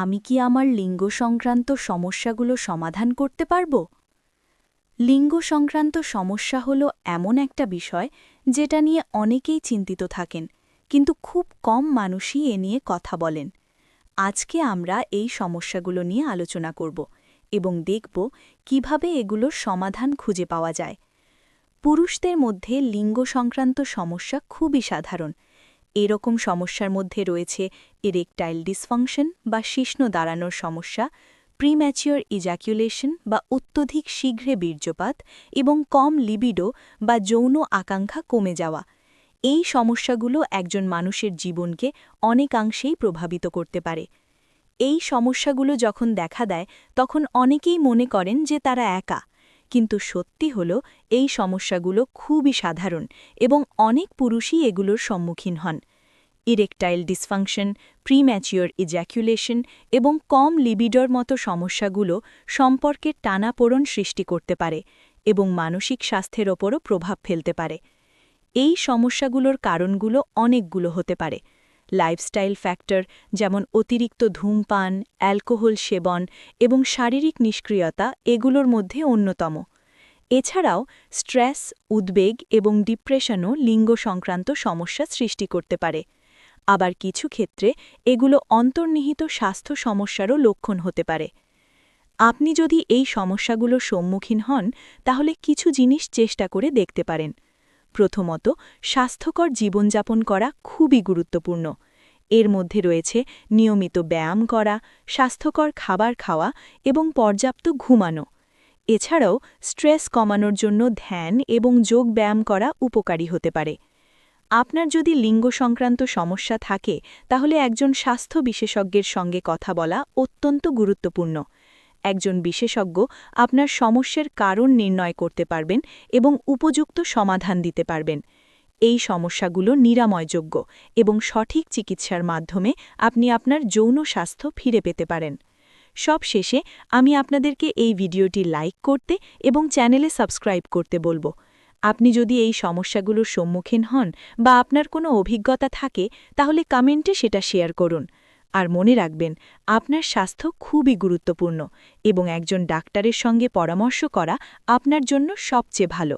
আমি কি আমার লিঙ্গ সংক্রান্ত সমস্যাগুলো সমাধান করতে পারব? লিঙ্গ সংক্রান্ত সমস্যা হল এমন একটা বিষয় যেটা নিয়ে অনেকেই চিন্তিত থাকেন, কিন্তু খুব কম মানুষই এ নিয়ে কথা বলেন। আজকে আমরা এই সমস্যাগুলো নিয়ে আলোচনা করব এবং দেখব কিভাবে এগুলোর সমাধান খুঁজে পাওয়া যায়। পুরুষদের মধ্যে লিঙ্গ সংক্রান্ত সমস্যা খুবই সাধারণ। এরকম সমস্যার মধ্যে রয়েছে ইরেকটাইল ডিসফাংশন বা শিশ্ন দাঁড়ানোর সমস্যা, প্রিম্যাচিওর ইজাকুলেশন বা অত্যধিক শীঘ্রে বীর্যপাত এবং কম লিবিডো বা যৌন আকাঙ্ক্ষা কমে যাওয়া। এই সমস্যাগুলো একজন মানুষের জীবনকে অনেকাংশেই প্রভাবিত করতে পারে। এই সমস্যাগুলো যখন দেখা দেয় তখন অনেকেই মনে করেন যে তারা একা, কিন্তু সত্যি হল এই সমস্যাগুলো খুবই সাধারণ এবং অনেক পুরুষই এগুলোর সম্মুখীন হন। ইরেকটাইল ডিসফাংশন, প্রিম্যাচিওর ইজ্যাকুলেশন এবং কম লিবিডোর মতো সমস্যাগুলো সম্পর্কের টানাপোড়েন সৃষ্টি করতে পারে এবং মানসিক স্বাস্থ্যের ওপরও প্রভাব ফেলতে পারে। এই সমস্যাগুলোর কারণগুলো অনেকগুলো হতে পারে। লাইফস্টাইল ফ্যাক্টর যেমন অতিরিক্ত ধূমপান, অ্যালকোহল সেবন এবং শারীরিক নিষ্ক্রিয়তা এগুলোর মধ্যে অন্যতম। এছাড়াও স্ট্রেস, উদ্বেগ এবং ডিপ্রেশনও লিঙ্গ সংক্রান্ত সমস্যা সৃষ্টি করতে পারে। আবার কিছু ক্ষেত্রে এগুলো অন্তর্নিহিত স্বাস্থ্য সমস্যারও লক্ষণ হতে পারে। আপনি যদি এই সমস্যাগুলোর সম্মুখীন হন তাহলে কিছু জিনিস চেষ্টা করে দেখতে পারেন। প্রথমত, স্বাস্থ্যকর জীবনযাপন করা খুবই গুরুত্বপূর্ণ। এর মধ্যে রয়েছে নিয়মিত ব্যায়াম করা, স্বাস্থ্যকর খাবার খাওয়া এবং পর্যাপ্ত ঘুমানো। এছাড়াও স্ট্রেস কমানোর জন্য ধ্যান এবং যোগ ব্যায়াম করা উপকারী হতে পারে। আপনার যদি লিঙ্গ সংক্রান্ত সমস্যা থাকে তাহলে একজন স্বাস্থ্য বিশেষজ্ঞের সঙ্গে কথা বলা অত্যন্ত গুরুত্বপূর্ণ। একজন বিশেষজ্ঞ আপনার সমস্যার কারণ নির্ণয় করতে পারবেন এবং উপযুক্ত সমাধান দিতে পারবেন। এই সমস্যাগুলো নিরাময়যোগ্য এবং সঠিক চিকিৎসার মাধ্যমে আপনি আপনার যৌন স্বাস্থ্য ফিরে পেতে পারেন। সবশেষে আমি আপনাদেরকে এই ভিডিওটি লাইক করতে এবং চ্যানেলে সাবস্ক্রাইব করতে বলবো। আপনি যদি এই সমস্যাগুলোর সম্মুখীন হন বা আপনার কোনো অভিজ্ঞতা থাকে তাহলে কমেন্টে সেটা শেয়ার করুন। আর মনে রাখবেন, আপনার স্বাস্থ্য খুবই গুরুত্বপূর্ণ এবং একজন ডাক্তারের সঙ্গে পরামর্শ করা আপনার জন্য সবচেয়ে ভালো।